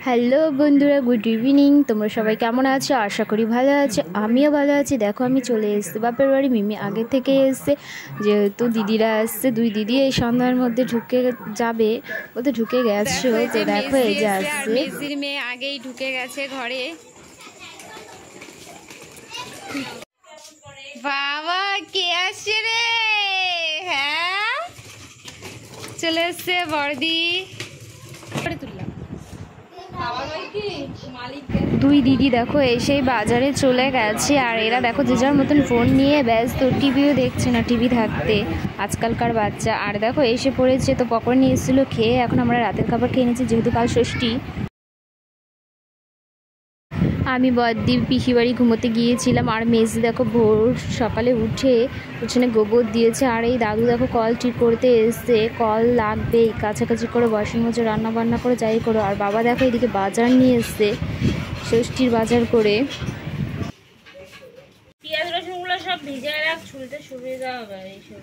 Hello বন্ধুরা, good evening. তোমরা সবাই কেমন আছো? আশা করি ভালো আছো। আমিও ভালো আছি। দেখো আমি চলে এসেছি বাপের বাড়ি। মিমি আগে থেকে এসছে, যেহেতু দিদিরা আসছে। দুই দিদি এই সন্ধ্যার মধ্যে ঢুকে যাবে, ও তো ঢুকে গেছে। তো দেখো এই যে আসছে, মেজির মেয়ে আগেই ঢুকে গেছে ঘরে। বাবা কে আসছে রে? হ্যাঁ, চলে এসছে বড়দি। দুই দিদি দেখো এসেই বাজারে চলে গেছে। আর এরা দেখো যে যার মতন ফোন নিয়ে ব্যস্ত, টিভিও দেখছে না, টিভি থাকতে আজকালকার বাচ্চা। আর দেখো এসে পড়েছে, তো পকোড়া নিয়ে এসেছিলো, খেয়ে এখন আমরা রাতের খাবার খেয়ে নিয়েছি, যেহেতু কাল ষষ্ঠী। আমি বড়দি পিসি বাড়ি ঘুমোতে গিয়েছিলাম। আর মেজি দেখো ভোর সকালে উঠে উঠোনে গোবর দিয়েছে। আর এই দাদু দেখো কল ঠিক করতে এসছে, কল লাগবেই, কাছাকাছি করে বাসন মজা রান্না বান্না করে যাই করো। আর বাবা দেখো এদিকে বাজার নিয়ে এসছে, ষষ্ঠীর বাজার করে। পেঁয়াজ রসুনগুলো সব ভিজিয়ে রাখ, ছুলতে সুবিধা হবে। এইসব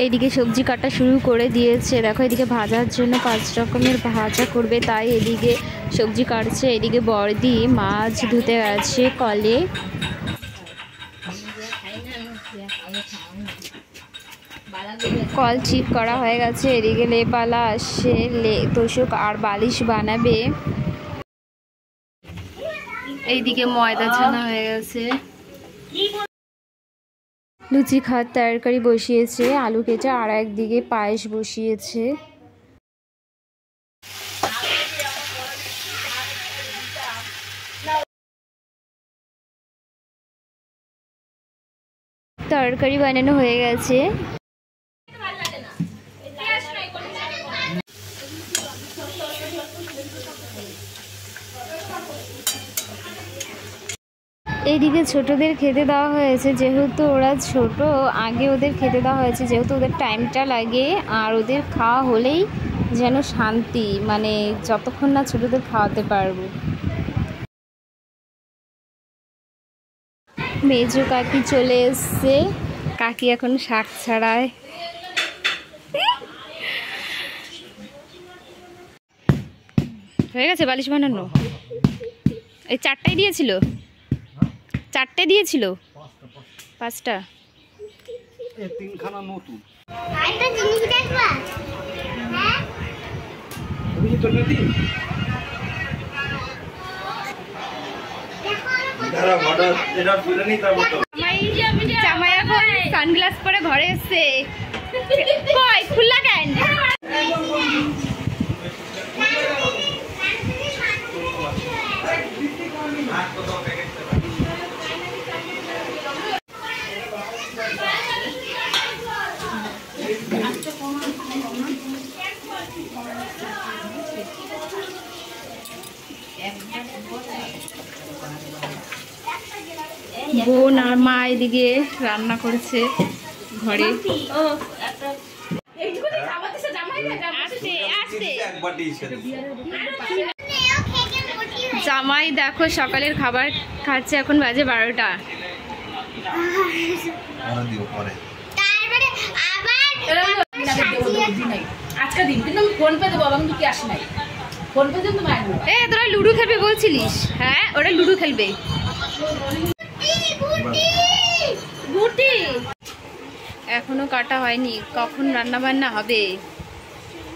এইদিকে সবজি কাটা শুরু করে দিয়েছে। দেখো এদিকে ভাজার জন্য 5 রকমের ভাজা করবে, তাই এদিকে সবজি কাটছে। এদিকে বড়দি মাছ ধুতে আছে কলে। কল ঠিক করা হয়ে গেছে। এদিকে লেপালা আসছে, তোষক আর বালিশ বানাবে। এইদিকে ময়দা ছানা হয়ে গেছে। লুচি খাওয়ার তরকারি বসিয়েছে, আলু কেটে। আর একদিকে পায়েস বসিয়েছে। তরকারি বানানো হয়ে গেছে। এইদিকে ছোটদের খেতে দেওয়া হয়েছে, যেহেতু ওরা ছোট, আগে ওদের খেতে দেওয়া হয়েছে, যেহেতু ওদের টাইমটা লাগে। আর ওদের খাওয়া হলেই যেন শান্তি, মানে যতক্ষণ না ছোটদের খাওয়াতে পারবো। মেজো কাকি চলে এসছে, কাকি এখন শাক ছাড়ায়। হয়ে গেছে বালিশ বানানো। এই 4টাই দিয়েছিল, 4টে দিয়েছিল, 5টা। তিনখানা নতুন জামাই এখন সানগ্লাস পরে ঘরে এসছে। কই খুললা কেন? বোন আর মা এদিকে রান্না করেছে ঘরে। জামাই দেখো সকালের খাবার খাচ্ছে, এখন বাজে 12টা। আজকে দিন কিন্তু আমি ফোন পে দেবো, আমি কি আসি নাই, ফোন পে দিন। তোরা লুডো খেলবে বলছিলিস? হ্যাঁ, ওরা লুডো খেলবে। গুটি এখনো কাটা হয়নি, কখন রান্না বান্না হবে?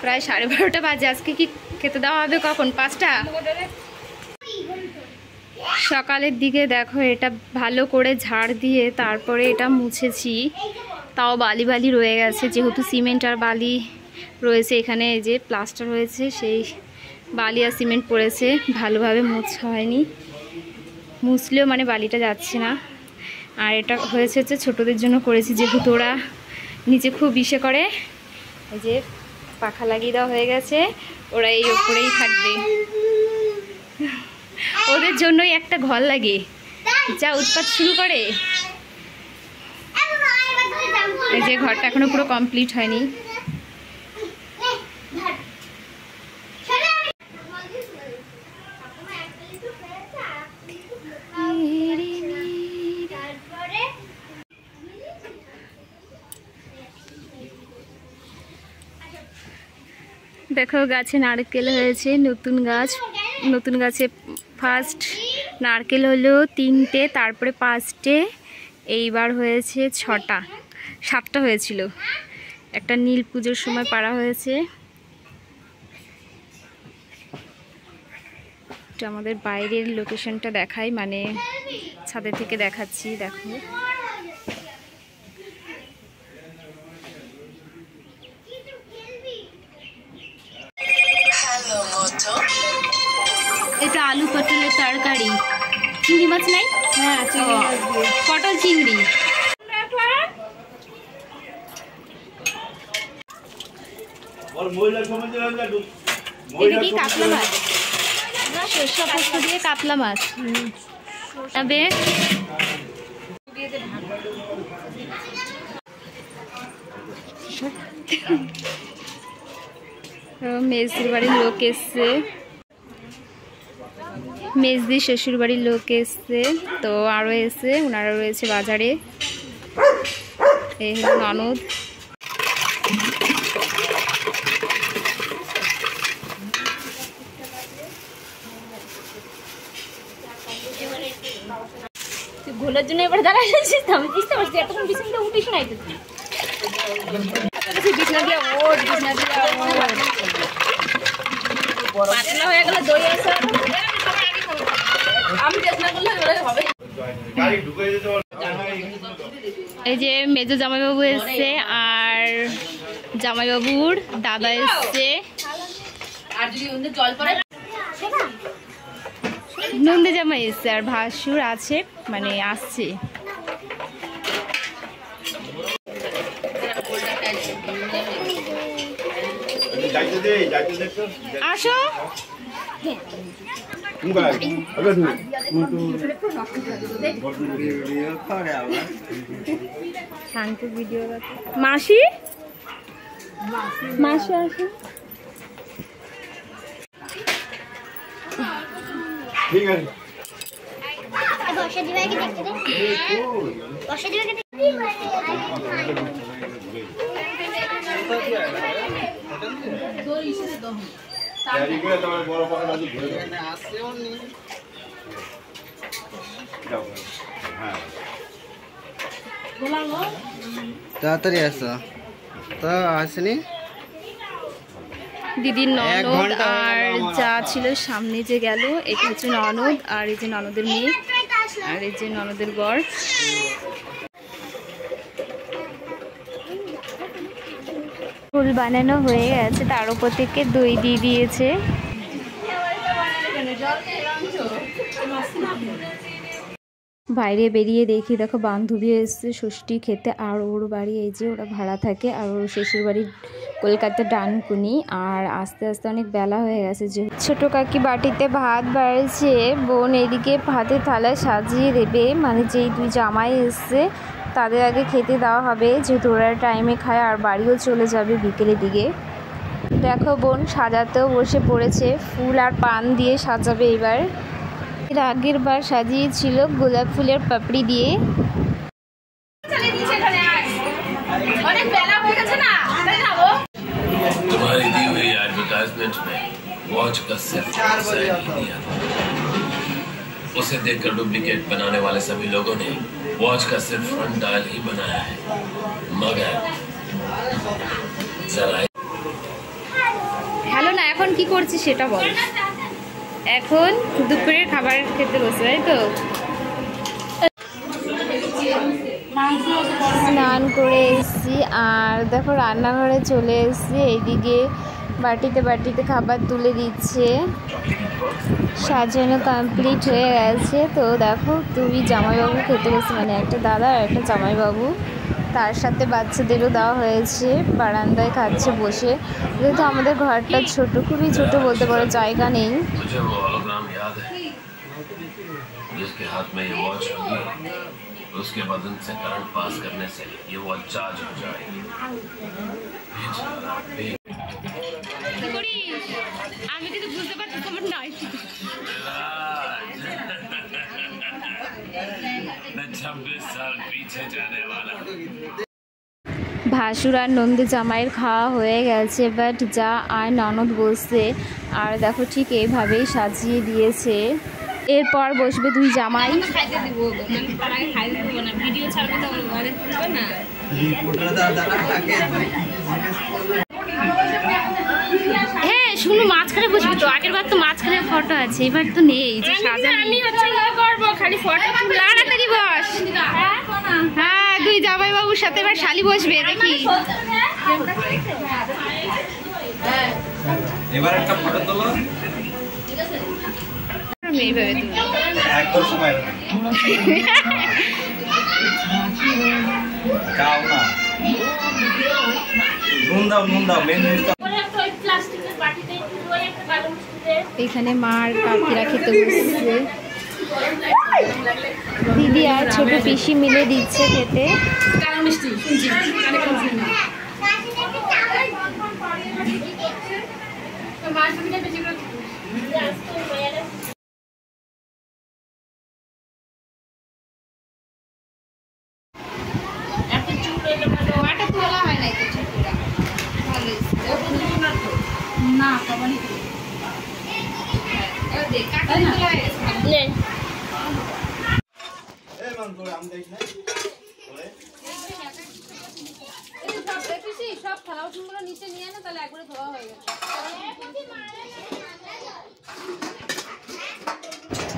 প্রায় 12:30 বাজে। আজকে কি খেতে দেওয়া হবে কখন? 5টা। সকালের দিকে দেখো এটা ভালো করে ঝাড় দিয়ে তারপরে এটা মুছেছি, তাও বালি বালি রয়ে গেছে, যেহেতু সিমেন্ট আর বালি রয়েছে এখানে। এই যে প্লাস্টার হয়েছে, সেই বালি আর সিমেন্ট পড়েছে, ভালোভাবে মোছা হয়নি। মুছলেও মানে বালিটা যাচ্ছে না। আর এটা হয়েছে ছোটদের জন্য করেছি, যেহেতু ওরা নিচে খুব ইসে করে। এই যে পাখা লাগিয়ে দেওয়া হয়ে গেছে, ওরা এই ওপরেই থাকবে। ওদের জন্যই একটা ঘর লাগে, যা উৎপাত শুরু করে। এই যে ঘরটা এখনো পুরো কমপ্লিট হয়নি। দেখো গাছে নারকেল হয়েছে, নতুন গাছ। নতুন গাছে ফার্স্ট নারকেল হলো 3টে, তারপরে 5টে, এইবার হয়েছে 6টা, 7টা হয়েছিল। একটা নীল পুজোর সময় পাড়া হয়েছে। এটা আমাদের বাইরের লোকেশনটা দেখাই, মানে ছাদের থেকে দেখাচ্ছি। দেখো এটা আলু পটলের তরকারি। চিংড়ি মাছ নাই? হ্যাঁ, পটল চিংড়ি। এটা কি কাতলা মাছ? সরষা পোস্ত দিয়ে কাতলা মাছ। তবে মেজদির বাড়ির লোক এসছে, মেজদি শ্বশুর বাড়ির লোক এসছে, তো আরও এসছে, ওনারা রয়েছে বাজারে। এই হলো ননদ। ঘোলার জন্য এবার দাঁড়ায় আছিস, আমি বুঝতে পারছি এতক্ষণ বিছানা উঠিস নাই তো তুই। বিছানা দিয়ে ওঠ, বিছানা দিয়ে ওঠ। পাতলা হয়ে গেলে দই আসে। আমি চেষ্টা করলে হবে। এই যে মেজো জামাইবাবু এসছে, আর জামাইবাবুর দাদা এসছে। আর যদি ওদের জল পড়ে নন্দে জামাই এসছে, আর ভাসুর আছে, মানে আসছে। আসো। মাসি, মাসি আসো। ঠিক আছে। বর্ষা দিবাকে দেখতে দে, বর্ষা দিবাকে দেখতে তাড়াতাড়ি আসো তো, আসেনি দিদির ননদ আর যা ছিল সামনে যে গেল। এটা হচ্ছে ননদ, আর এই যে ননদের মেয়ে, আর এই যে ননদের বর। ফুল বানানো হয়ে গেছে, তার উপর থেকে দই দিয়ে দিয়েছে। বাইরে বেরিয়ে দেখি, দেখো বান্ধবী এসছে ষষ্ঠী খেতে, আর ওর বাড়ি এই যে ওরা ভাড়া থাকে, আর ওর শ্বশুর বাড়ি কলকাতা ডানকুনি। আর আস্তে আস্তে অনেক বেলা হয়ে গেছে, যে ছোটো কাকি বাটিতে ভাত বাড়ছে, বোন এদিকে ভাতের থালা সাজিয়ে দেবে, মানে যেই 2 জামাই এসছে তাদের আগে খেতে দেওয়া হবে, যেহেতু ওরা টাইমে খায়, আর বাড়িও চলে যাবে বিকেলের দিকে। দেখো বোন সাজাতেও বসে পড়েছে, ফুল আর পান দিয়ে সাজাবে এবার। এর আগের বার সাজিয়েছিল গোলাপ ফুলের পাপড়ি দিয়ে। অনেক বেলা হয়ে গেছে না, তাই না গো? तुम्हारी दी हुई एडवर्टाइजमेंट में वॉच का सिर्फ उसे देखकर डुप्लीकेट बनाने वाले सभी लोगों ने वॉच का सिर्फ फ्रंट डायल ही बनाया है, मगर जरा হ্যালো না, এখন কি করছিস সেটা বল। এখন দুপুরের খাবার খেতে বসে, তাই তো? স্নান করে এসেছি, আর দেখো রান্নাঘরে চলে এসেছি। এইদিকে বাটিতে বাটিতে খাবার তুলে দিচ্ছে, সাজানো কমপ্লিট হয়ে গেছে। তো দেখো 2 জামাইবাবু খেতে বসে, মানে একটা দাদা আর একটা জামাইবাবু, তার সাথে বাচ্চাদেরও দেওয়া হয়েছে। বারান্দায় খাচ্ছে বসে, যেহেতু আমাদের ঘরটা ছোট, খুবই ছোট বলতে পারো, জায়গা নেই। मुझे वो होलोग्राम याद है जिसके हाथ में ये वॉच होगी, उसके बदन से करंट पास करने से ये वॉच चार्ज हो जाएगी। আমি কিন্তু বুঝতে পারছি তোমার নাই। मैं 26 साल पीछे जाने वाला। ভাসুর আর নন্দু জামাইয়ের খাওয়া হয়ে গেছে, বাট যা আর ননদ বসছে আর দেখো ঠিক এইভাবেই সাজিয়ে দিয়েছে। এরপর বসবে দুই জামাই। হ্যাঁ শুনু মাঝখানে বসবি তো, আগের বার তো মাঝখানে ফটো আছে, এবার তো নেই যে সাজাবি। খালি ফটো তাড়াতাড়ি বস। হ্যাঁ দুই জামাই বাবুর সাথে এবার শালি বসবে দেখি। এবার একটা ফটো তোলো। এইভাবে একবার সময় গাও না, নুন দাও মেন জিনিসটা। এখানে মার কাকিরা খেতে বসছে, দিদি আর ছোট পিসি মিলে দিচ্ছে খেতে।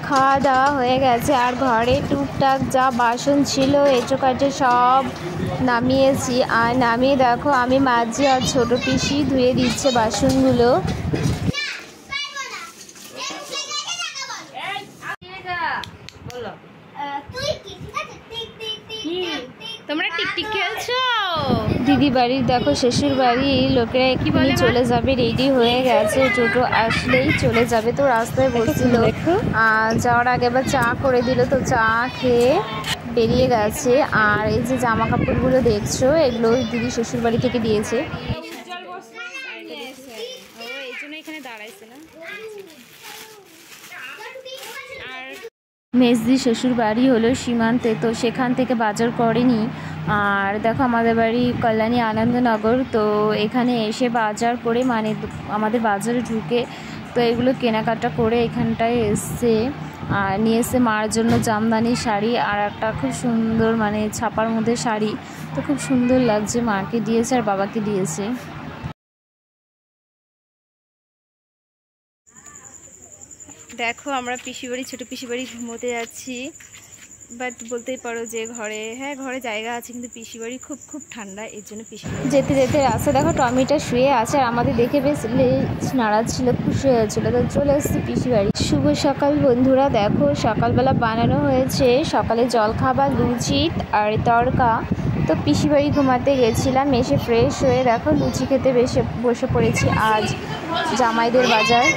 খাওয়া দাওয়া হয়ে গেছে আর ঘরে টুকটাক যা বাসন ছিল এঁচোকাটে সব নামিয়েছি। আর নামিয়ে দেখো আমি মাঝি আর ছোট পিসি ধুয়ে দিচ্ছে বাসনগুলো। তোমরা টিকটিক খেলছো? দিদি বাড়ির দেখো শ্বশুর বাড়ির লোকেরা এক্ষুনি চলে যাবে, রেডি হয়ে গেছে, টোটো আসলেই চলে যাবে। তো রাস্তায় বসছিল, যাওয়ার আগে আবার চা করে দিল, তো চা খেয়ে বেরিয়ে গেছে। আর এই যে জামা কাপড়গুলো দেখছো এগুলো দিদি শ্বশুর বাড়ি থেকে দিয়েছে। মেজদি শ্বশুর বাড়ি হলো সীমান্তে, তো সেখান থেকে বাজার করেনি। আর দেখো আমাদের বাড়ি কল্যাণী আনন্দনগর, তো এখানে এসে বাজার করে মানে আমাদের বাজারে ঢুকে তো এগুলো কেনাকাটা করে এখানটায় এসছে। আর নিয়ে এসে মার জন্য জামদানি শাড়ি আর একটা খুব সুন্দর মানে ছাপার মধ্যে শাড়ি, তো খুব সুন্দর লাগছে, মাকে দিয়েছে আর বাবাকে দিয়েছে। দেখো আমরা পিসি বাড়ি ছোটো পিসি বাড়ি ঘুমোতে যাচ্ছি, বাট বলতেই পারো যে ঘরে হ্যাঁ ঘরে জায়গা আছে, কিন্তু পিসি বাড়ি খুব খুব ঠান্ডা, এর জন্য পিসি যেতে যেতে রাস্তা দেখো টমিটা শুয়ে আছে আর আমাদের দেখে বেশ নাড়াচ্ছিল, খুশি হয়েছিল। তো চলে এসেছি পিসি বাড়ি। শুভ সকাল বন্ধুরা, দেখো সকালবেলা বানানো হয়েছে সকালে জলখাবার লুচি আর তড়কা। তো পিসি বাড়ি ঘুমাতে গেছিলাম, এসে ফ্রেশ হয়ে দেখো লুচি খেতে বসে পড়েছি। আজ জামাইদের বাজার।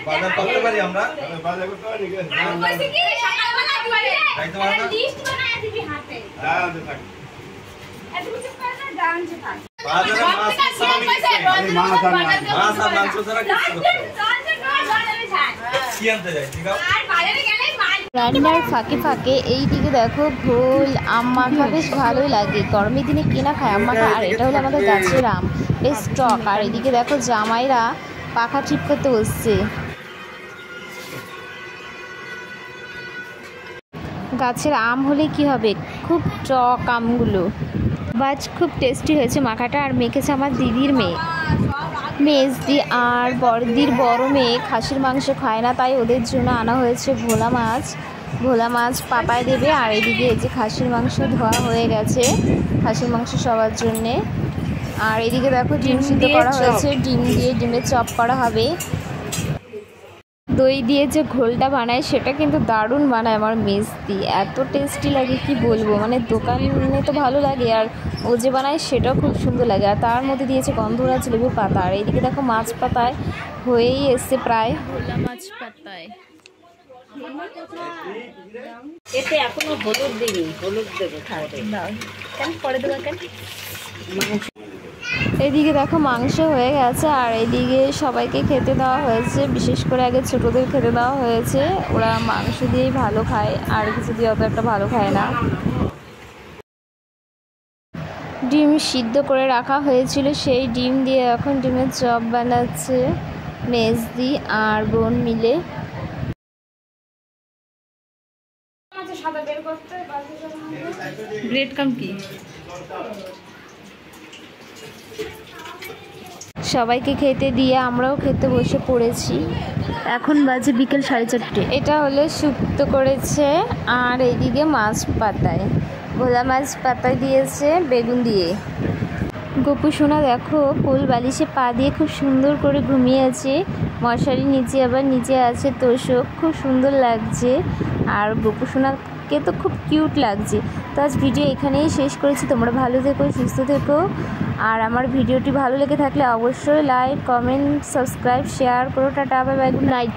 বাজার করতে পারি আমরা, বাজার করতে পারি রান্নার ফাঁকে ফাঁকে এইদিকে দেখো ঘোল আম মাখা বেশ ভালোই লাগে, গরমের দিনে কেনা খায় আম মাখা। আর এটা হলো আমাদের গাছের আম, বেশ টক। আর এদিকে দেখো জামাইরা পাখা ঠিক করতে বসছে। গাছের আম হলে কি হবে, খুব টক আমগুলো, বাট খুব টেস্টি হয়েছে মাখাটা। আর মেখেছে আমার দিদির মেয়ে মেজদি, আর বড়দির বড় মেয়ে খাসির মাংস খায় না, তাই ওদের জন্য আনা হয়েছে ভোলা মাছ। ভোলা মাছ পাপায় দেবে। আর এদিকে এই যে খাসির মাংস ধোয়া হয়ে গেছে, খাসির মাংস সবার জন্যে। আর এদিকে দেখো ডিম সিদ্ধ করা হয়েছে, ডিম দিয়ে ডিমের চপ করা হবে। দই দিয়ে যে ঘোলটা বানায় সেটা কিন্তু দারুণ বানায় আমার মেজদি, এত টেস্টি লাগে কি বলবো, মানে দোকানে তো ভালো লাগে আর ও যে বানায় সেটাও খুব সুন্দর লাগে। আর তার মধ্যে দিয়েছে গন্ধরাজ লেবু পাতা। আর এইদিকে দেখো মাছ পাতায় হয়েই এসছে প্রায়। মাছ পাতায় এতে এখনো হলুদ দিইনি, হলুদ দেবো খাওয়াতে। কেন পরে দেবো কেন? এদিকে দেখো মাংস হয়ে গেছে আর এদিকে সবাইকে খেতে দেওয়া হয়েছে, বিশেষ করে আগে ছোটদের খেতে দেওয়া হয়েছে। ওরা মাংস দিয়েই ভালো খায়, আর কিছু দিয়ে অত একটা ভালো খায় না। ডিম সিদ্ধ করে রাখা হয়েছিল, সেই ডিম দিয়ে এখন ডিমের চপ বানাচ্ছে মেজদি আর বোন মিলে। ব্রেড কাম কি? সবাইকে খেতে দিয়ে আমরাও খেতে বসে পড়েছি। এখন বাজে বিকেল 4:30। এটা হলো শুক্তো করেছে আর এইদিকে মাছ পাতায়, ভোলা মাছ পাতায় দিয়েছে বেগুন দিয়ে। গপু সোনা দেখো কোল বালিশে পা দিয়ে খুব সুন্দর করে ঘুমিয়ে আছে, মশারি নিচে আবার নিচে আছে তোষক, খুব সুন্দর লাগছে। আর গপু সোনাকে তো খুব কিউট লাগছে। তো আজ ভিডিও এখানেই শেষ করেছি। তোমরা ভালো থেকো, সুস্থ থেকো। আর আমার ভিডিওটি ভালো লেগে থাকলে অবশ্যই লাইক, কমেন্ট, সাবস্ক্রাইব, শেয়ার করো। Tata, bye bye, good night.